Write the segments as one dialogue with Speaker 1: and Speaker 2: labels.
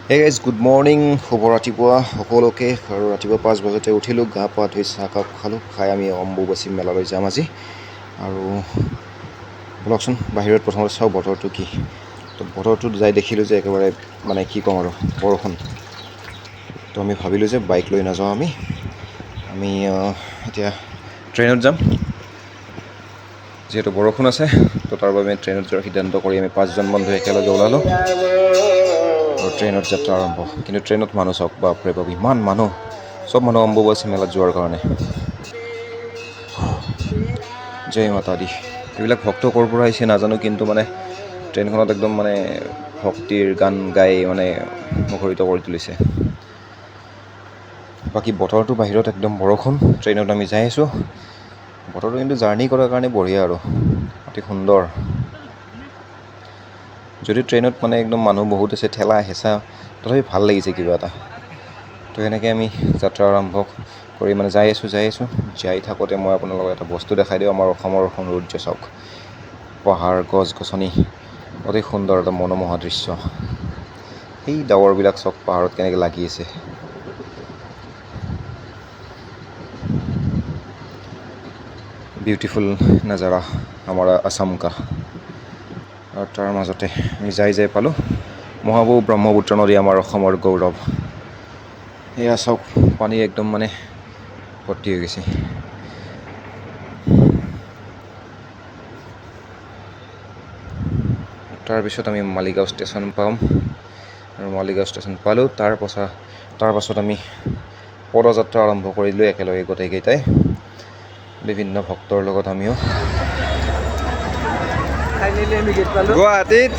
Speaker 1: Hey guys good morning, শুভ ৰাতিপুৱা সকলোকে। আৰু ৰাতিপুৱা 5 বজাতে উঠিলোঁ, গা পা ধুই চাহকাপ খালোঁ, খাই আমি অম্বুবাচী মেলালৈ যাম আজি। আৰু বলকচোন বাহিৰত প্ৰথমতে চাওঁ বতৰটো কি। তো বতৰটো যাই দেখিলোঁ যে একেবাৰে মানে কি ক'ম আৰু বৰষুণ। তো আমি ভাবিলোঁ যে বাইক লৈ নাযাওঁ, আমি এতিয়া ট্ৰেইনত যাম। যিহেতু বৰষুণ আছে, তো তাৰ বাবে ট্ৰেইনত যোৱাৰ সিদ্ধান্ত কৰি আমি 5জন বন্ধু একেলগে ওলালোঁ আৰু ট্ৰেইনত যাত্ৰা আৰম্ভ। কিন্তু ট্ৰেইনত মানুহ চাওক, বাপৰে বাপ ইমান মানুহ, চব মানুহ অম্বুবাচী মেলাত যোৱাৰ কাৰণে। জয় মাতা দি। এইবিলাক ভক্ত ক'ৰ পৰা আহিছে নাজানো, কিন্তু মানে ট্ৰেইনখনত একদম মানে ভক্তিৰ গান গাই মানে মুখৰিত কৰি তুলিছে। বাকী বতৰটো বাহিৰত একদম বৰষুণ, ট্ৰেইনত আমি যাই আছোঁ। বতৰটো কিন্তু জাৰ্ণি কৰাৰ কাৰণে বঢ়িয়া আৰু অতি সুন্দৰ। যদি ট্ৰেইনত মানে একদম মানুহ বহুত আছে, ঠেলা হেঁচা, তথাপি ভাল লাগিছে কিবা এটা। তো এনেকৈ আমি যাত্ৰা আৰম্ভ কৰি মানে যাই আছোঁ। যাই থাকোঁতে মই আপোনালোকক এটা বস্তু দেখাই দিওঁ। আমাৰ অসমৰ সৌন্দৰ্য চাওক, পাহাৰ, গছ গছনি, অতি সুন্দৰ এটা মনোমোহা দৃশ্য। সেই ডাৱৰবিলাক চাওক পাহাৰত কেনেকৈ লাগি আছে। বিউটিফুল নাজাৰা আমাৰ আসাম কা। আৰু তাৰ মাজতে আমি যাই পালোঁ মহাবু ব্ৰহ্মপুত্ৰ নদী, আমাৰ অসমৰ গৌৰৱ। এয়া চাওক পানী একদম মানে ভৰ্তি হৈ গৈছে। তাৰপিছত আমি মালিগাঁও ষ্টেচন পাম, আৰু মালিগাঁও ষ্টেচন পালোঁ। তাৰ পাছত আমি পদযাত্ৰা আৰম্ভ কৰিলোঁ একেলগে গোটেইকেইটাই, বিভিন্ন ভক্তৰ লগত। আমিও গুৱাহাটীত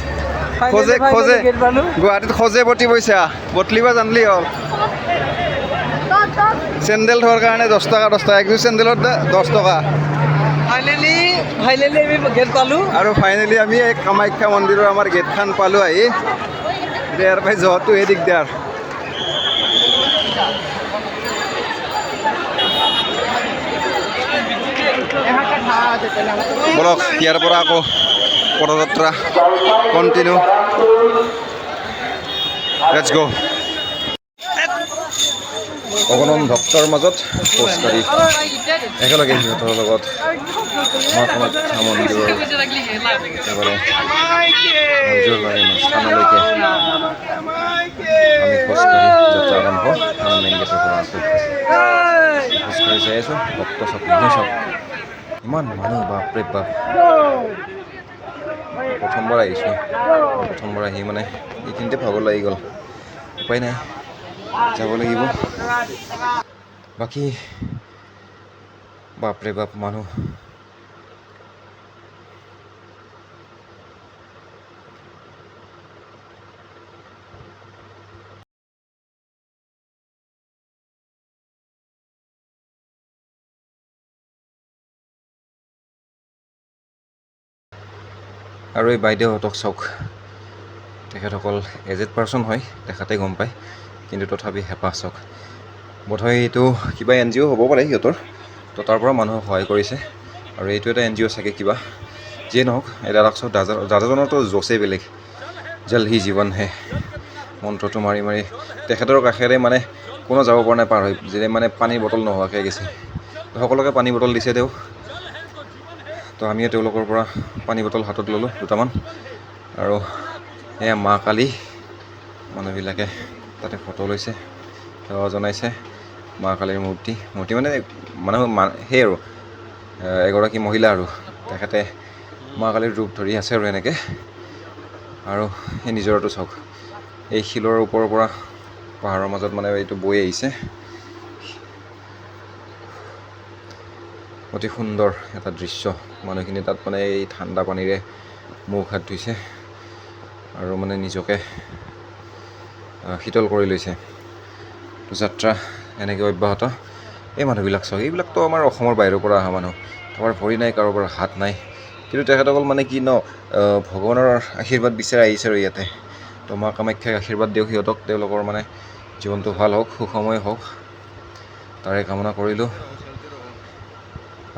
Speaker 1: খোজে বটি পইচা বটলিবা জানলি হ'ল। চেণ্ডেল থোৱাৰ কাৰণে 10 টকা, একযোৰ চেণ্ডেলত 10 টকা। ফাইনেলি আমি গেট পালোঁ, আৰু ফাইনেলি আমি এই কামাখ্যা মন্দিৰৰ আমাৰ গেটখন পালোঁ আহি। ইয়াৰ পৰাই যোৱাটোহে দিগদাৰ। বলক ইয়াৰ পৰা আকৌ পদযাত্ৰা কণ্টিনিউ। লেটছ গো। অগণন ভক্তৰ মাজত খোজকাঢ়ি একেলগে সিহঁতৰ লগত মা কামাখ্যা মন্দিৰৰ একেবাৰে মন্দিৰৰ স্থানলৈকে আমি খোজকাঢ়ি যাত্ৰা আৰম্ভ। মেইন গেটৰ পৰা খোজকাঢ়ি যাই আছোঁ। ভক্ত চাওক, মানুহ চাওক, ইমান মানুহ, বাপৰে বাপ। প্ৰথমবাৰ আহিছোঁ, প্ৰথমবাৰ আহি মানে এইখিনিতে ভাগৰ লাগি গ'ল। উপায় নাই, যাব লাগিব। বাকী বাপৰে বাপ মানুহ। আৰু এই বাইদেউহঁতক চাওক, তেখেতসকল এজেড পাৰ্চন হয়, দেখাতে গম পায়, কিন্তু তথাপি হেঁপাহ চাওক। বোধহয় এইটো কিবা NGO হ'ব পাৰে সিহঁতৰ, তো তাৰ পৰা মানুহক সহায় কৰিছে। আৰু এইটো এটা NGO চাগে কিবা, যিয়ে নহওক। এতিয়া চাওক, দাদাজনৰতো জোচেই বেলেগ, জল হি জীৱন হে মন্ত্ৰটো মাৰি মাৰি তেখেতৰ কাষেৰে মানে কোনো যাব পৰা নাই পাৰ হৈ, যে মানে পানীৰ বটল নোহোৱাকৈ গৈছে। তো সকলোকে পানী বটল দিছে তেওঁ। তো আমিও তেওঁলোকৰ পৰা পানী বটল হাতত ল'লোঁ দুটামান। আৰু এয়া মা কালী, মানুহবিলাকে তাতে ফটো লৈছে, সেৱা জনাইছে। মা কালীৰ মূৰ্তি মানে সেই আৰু এগৰাকী মহিলা, আৰু তেখেতে মা কালীৰ ৰূপ ধৰি আছে আৰু এনেকৈ। আৰু সেই নিজৰটো চাওক, এই শিলৰ ওপৰৰ পৰা পাহাৰৰ মাজত মানে এইটো বৈ আহিছে। অতি সুন্দৰ এটা দৃশ্য। মানুহখিনি তাত মানে এই ঠাণ্ডা পানীৰে মুখ হাত ধুইছে আৰু মানে নিজকে শীতল কৰি লৈছে। যাত্ৰা এনেকৈ অব্যাহত। এই মানুহবিলাক চাওক, এইবিলাকতো আমাৰ অসমৰ বাহিৰৰ পৰা অহা মানুহ, কাৰোবাৰ ভৰি নাই, কাৰোবাৰ হাত নাই, কিন্তু তেখেতসকল মানে কি ন, ভগৱানৰ আশীৰ্বাদ বিচাৰি আহিছে আৰু ইয়াতে। তো মা কামাখ্যাই আশীৰ্বাদ দিয়ক সিহঁতক, তেওঁলোকৰ মানে জীৱনটো ভাল হওক, সুখময় হওক, তাৰে কামনা কৰিলোঁ।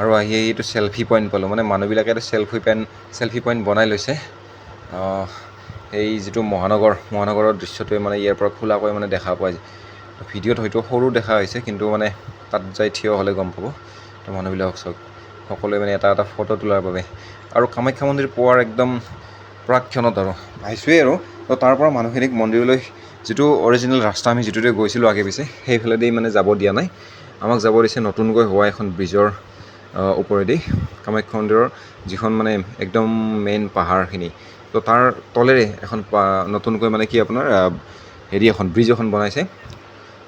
Speaker 1: আৰু আহি এইটো চেল্ফি পইণ্ট পালোঁ, মানে মানুহবিলাকে এটা চেল্ফি পইণ্ট বনাই লৈছে। এই যিটো মহানগৰৰ দৃশ্যটোৱে মানে ইয়াৰ পৰা খোলাকৈ মানে দেখা পোৱা যায়। ভিডিঅ'ত হয়তো সৰু দেখা হৈছে, কিন্তু মানে তাত যাই থিয় হ'লে গম পাব। তো মানুহবিলাক চাওক, সকলোৱে মানে এটা ফটো তোলাৰ বাবে। আৰু কামাখ্যা মন্দিৰ পোৱাৰ একদম প্ৰাক্ষণত আৰু আহিছোৱেই আৰু তো তাৰ পৰা মানুহখিনিক মন্দিৰলৈ যিটো অৰিজিনেল ৰাস্তা আমি যিটোতে গৈছিলোঁ আগে পিছে, সেইফালেদি মানে যাব দিয়া নাই। আমাক যাব দিছে নতুনকৈ হোৱা এখন ব্ৰিজৰ ওপৰেদি, কামাখ্যা মন্দিৰৰ যিখন মানে একদম মেইন পাহাৰখিনি। তো তাৰ তলেৰে এখন নতুনকৈ মানে কি আপোনাৰ হেৰি এখন ব্ৰিজ এখন বনাইছে।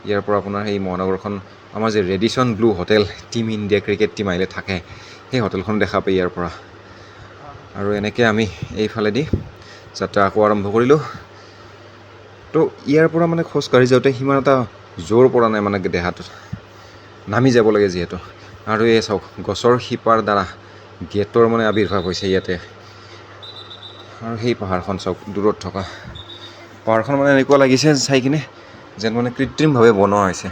Speaker 1: ইয়াৰ পৰা আপোনাৰ সেই মহানগৰখন, আমাৰ যে Radisson Blu hotel, team India cricket team আহিলে থাকে, সেই হোটেলখন দেখা পায় ইয়াৰ পৰা। আৰু এনেকৈ আমি এইফালেদি যাত্ৰা আকৌ আৰম্ভ কৰিলোঁ। তো ইয়াৰ পৰা মানে খোজকাঢ়ি যাওঁতে সিমান এটা জোৰ পৰা নাই মানে দেহাটোত, নামি যাব লাগে যিহেতু। আৰু এই চাওক, গছৰ শিপাৰ দ্বাৰা গেটৰ মানে আৱিৰ্ভাৱ হৈছে ইয়াতে। আৰু সেই পাহাৰখন চাওক, দূৰত থকা পাহাৰখন মানে এনেকুৱা লাগিছে চাই কিনে যেন মানে কৃত্ৰিমভাৱে বনোৱা হৈছে।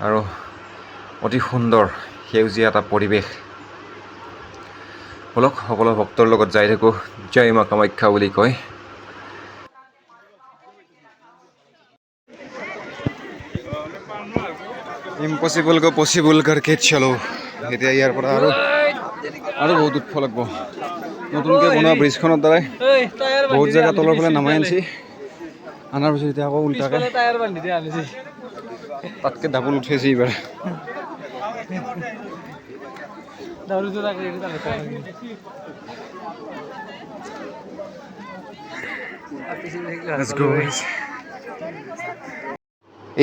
Speaker 1: আৰু অতি সুন্দৰ সেউজীয়া এটা পৰিৱেশ। বলক সকলো ভক্তৰ লগত যাই থাকোঁ, জয় মা কামাখ্যা বুলি কয়। ইম্পচিবল কো পচিবল কৰকে চলো। এতিয়া ইয়াৰ পৰা আৰু বহুত উঠব লাগিব। নতুনকৈ বনোৱা ব্ৰিজখনৰ দ্বাৰাই বহুত জেগা তলৰ ফালে নামাই আনিছে। আনাৰ পিছত এতিয়া আকৌ উল্টাকৈ তাতকৈ ডাবল উঠাইছে এইবাৰ।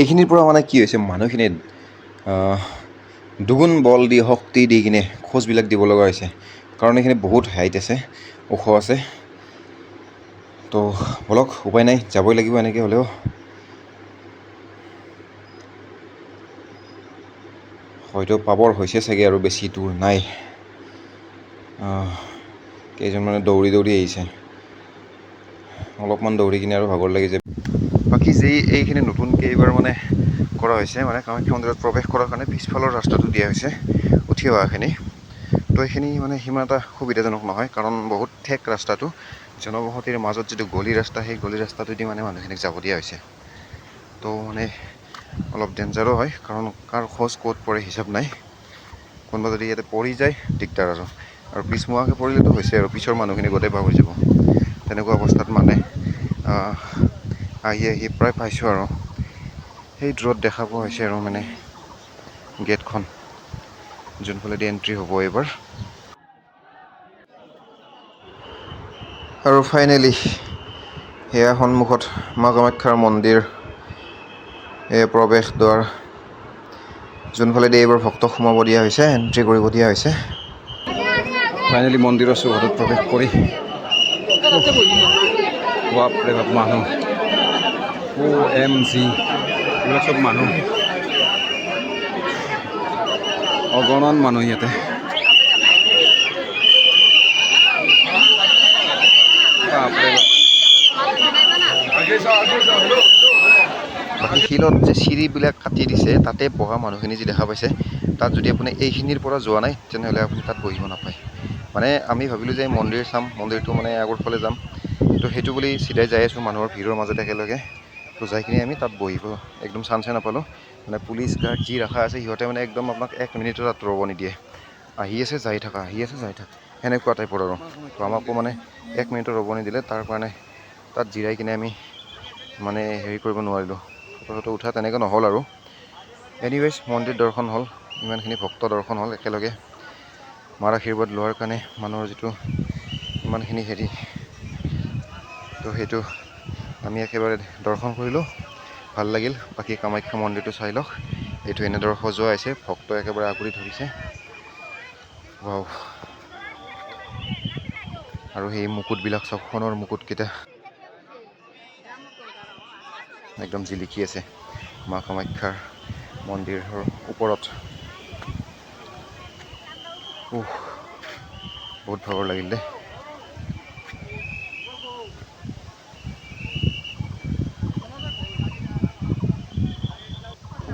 Speaker 1: এইখিনিৰ পৰা মানে কি হৈছে, মানুহখিনিয়ে দুগুণ বল দি, শক্তি দি কিনে খোজবিলাক দিব লগা হৈছে। কাৰণ এইখিনি বহুত হাইট আছে, ওখ আছে। তো বলক, উপায় নাই, যাবই লাগিব এনেকৈ হ'লেও। হয়তো পাবৰ হৈছে চাগে, আৰু বেছি দূৰ নাই। কেইজনমানে দৌৰি আহিছে। অলপমান দৌৰি কিনে আৰু ভাগৰ লাগি যায়। বাকী এইখিনি নতুনকৈ এইবাৰ মানে কৰা হৈছে, মানে কামাখ্যা মন্দিৰত প্ৰৱেশ কৰাৰ কাৰণে পিছফালৰ ৰাস্তাটো দিয়া হৈছে, উঠি অহাখিনি। তো এইখিনি মানে সিমান এটা সুবিধাজনক নহয়, কাৰণ বহুত ঠেক ৰাস্তাটো। জনবসতিৰ মাজত যিটো গলি ৰাস্তা, সেই গলি ৰাস্তাটোদি মানে মানুহখিনিক যাব দিয়া হৈছে। তো মানে অলপ ডেঞ্জাৰো হয়, কাৰণ কাৰ খোজ ক'ত পৰে হিচাপ নাই। কোনোবা যদি ইয়াতে পৰি যায় দিগদাৰ আৰু পিছমুৱাকৈ পৰিলেতো হৈছে আৰু, পিছৰ মানুহখিনি গোটেই পাহৰি যাব। তেনেকুৱা অৱস্থাত মানে আহি প্ৰায় পাইছোঁ আৰু। সেই দূৰত দেখা পোৱা হৈছে আৰু মানে গেটখন, যোনফালেদি এণ্ট্ৰি হ'ব এইবাৰ। আৰু ফাইনেলি সেয়া সন্মুখত মা কামাখ্যাৰ মন্দিৰ, এই প্ৰৱেশ দ্বাৰ, যোনফালেদি এইবাৰ ভক্তক সোমাব দিয়া হৈছে, এণ্ট্ৰি কৰিব দিয়া হৈছে। ফাইনেলি মন্দিৰৰ চৌহদত প্ৰৱেশ কৰি বাপৰে বাপ, মানুহ OMG, এইবিলাক চব মানুহ, অগণন মানুহ ইয়াতে। বাকী শিলত যে চিৰিবিলাক কাটি দিছে, তাতে বহা মানুহখিনি যি দেখা পাইছে, তাত যদি আপুনি এইখিনিৰ পৰা যোৱা নাই, তেনেহ'লে আপুনি তাত বহিব নাপায়। মানে আমি ভাবিলোঁ যে মন্দিৰ চাম, মন্দিৰটো মানে আগৰ ফালে যাম, তো সেইটো বুলি চিধাই যাই আছোঁ মানুহৰ ভিৰৰ মাজত একেলগে। তো যাই কিনে আমি তাত বহিব একদম চান্সে নাপালোঁ। মানে পুলিচ গাৰ্ড যি ৰখা আছে, সিহঁতে মানে একদম আপোনাক 1 মিনিটো তাত ৰ'ব নিদিয়ে। আহি আছে যাই থাকা, আহি আছে যাই থাকা, সেনেকুৱা টাইপৰ আৰু। তো আমাকো মানে 1 মিনিটো ৰ'ব নিদিলে, তাৰ কাৰণে তাত জিৰাই কিনে আমি মানে হেৰি কৰিব নোৱাৰিলোঁ, ফটো উঠা তেনেকৈ নহ'ল আৰু। এনিৱেজ, মন্দিৰ দৰ্শন হ'ল, ইমানখিনি ভক্ত দৰ্শন হ'ল একেলগে। মাৰ আশীৰ্বাদ লোৱাৰ কাৰণে মানুহৰ যিটো ইমানখিনি হেৰি, তো সেইটো আমি একেবাৰে দৰ্শন কৰিলোঁ, ভাল লাগিল। বাকী কামাখ্যা মন্দিৰটো চাই লওক, এইটো এনেদৰে সজোৱা হৈছে, ভক্ত একেবাৰে আগুৰি ধৰিছে। ৱাও। আৰু সেই মুকুটবিলাক চাওক, সোণৰ মুকুটকেইটা একদম জিলিকি আছে মা কামাখ্যাৰ মন্দিৰৰ ওপৰত। বহুত ভাগৰ লাগিল দেই।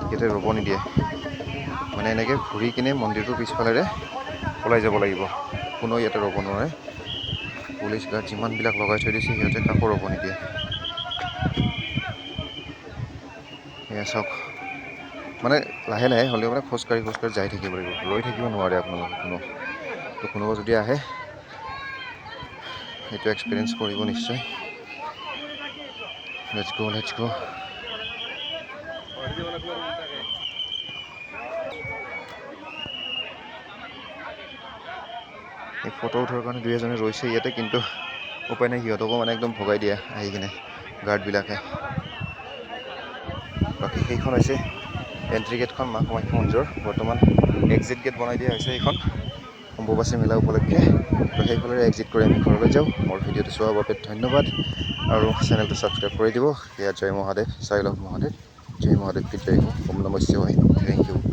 Speaker 1: ইয়াতে ৰ'ব নিদিয়ে, মানে এনেকৈ ঘূৰি কিনে মন্দিৰটোৰ পিছফালেৰে ওলাই যাব লাগিব, কোনো ইয়াতে ৰ'ব নোৱাৰে। পুলিচ গাৰ্ড যিমানবিলাক লগাই থৈ দিছে সিহঁতে কাকো ৰ'ব নিদিয়ে। এয়া চাওক, মানে লাহে লাহে হ'লেও মানে খোজকাঢ়ি যাই থাকিব লাগিব, ৰৈ থাকিব নোৱাৰে আপোনালোকে তো কোনোবা যদি আহে এইটো এক্সপিৰিয়েঞ্চ কৰিব নিশ্চয়। লেটছ গ'। এই ফটো উঠাৰ কাৰণে দুই এজনে ৰৈছে ইয়াতে, কিন্তু উপায় নাই, সিহঁতকো মানে একদম ভগাই দিয়ে আহি কিনে গাৰ্ডবিলাকে। বাকী সেইখন হৈছে এণ্ট্ৰি গেটখন মা কামাখ্যা মন্দিৰৰ। বৰ্তমান এক্সিট গেট বনাই দিয়া হৈছে এইখন অম্বুবাচী মেলা উপলক্ষে। তো সেইফালে এক্সিট কৰি আমি ঘৰলৈ যাওঁ। মোৰ ভিডিঅ'টো চোৱাৰ বাবে ধন্যবাদ, আৰু চেনেলটো ছাবস্ক্ৰাইব কৰি দিব। সেয়া জয় মহাদেৱ, চাই লওক মহাদেৱ, জয় মহাদেৱ, জয় হো, ওম নমঃ শিৱায়, থেংক ইউ।